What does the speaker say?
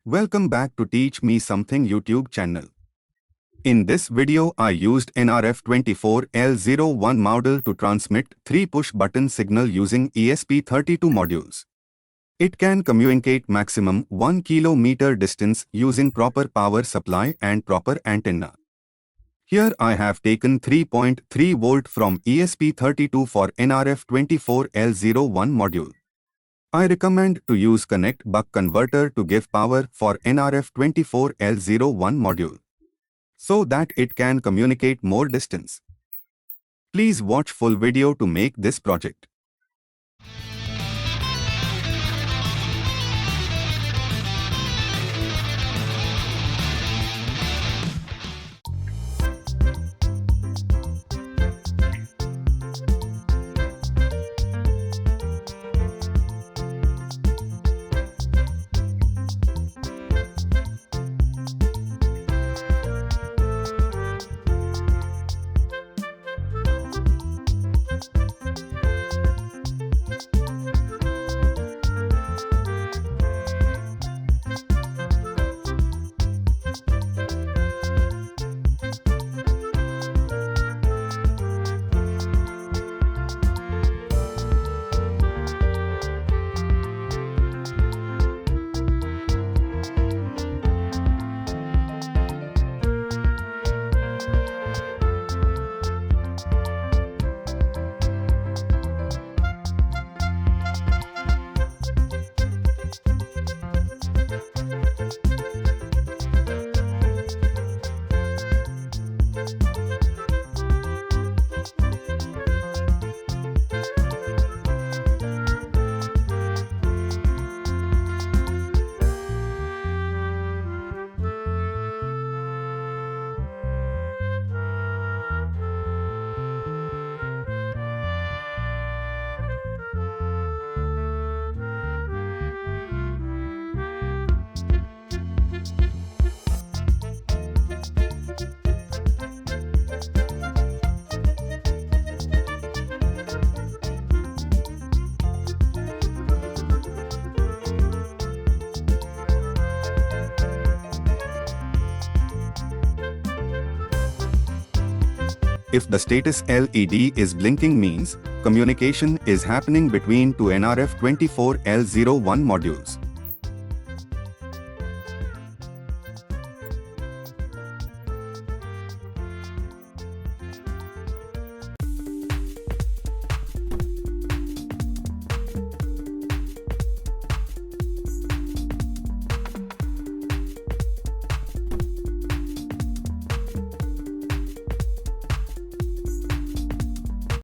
Welcome back to Teach Me Something YouTube channel. In this video I used NRF24L01 model to transmit 3 push-button signal using ESP32 modules. It can communicate maximum 1 km distance using proper power supply and proper antenna. Here I have taken 3.3 volt from ESP32 for NRF24L01 module. I recommend to use connect buck converter to give power for NRF24L01 module, so that it can communicate more distance. Please watch full video to make this project. If the status LED is blinking means communication is happening between two NRF24L01 modules.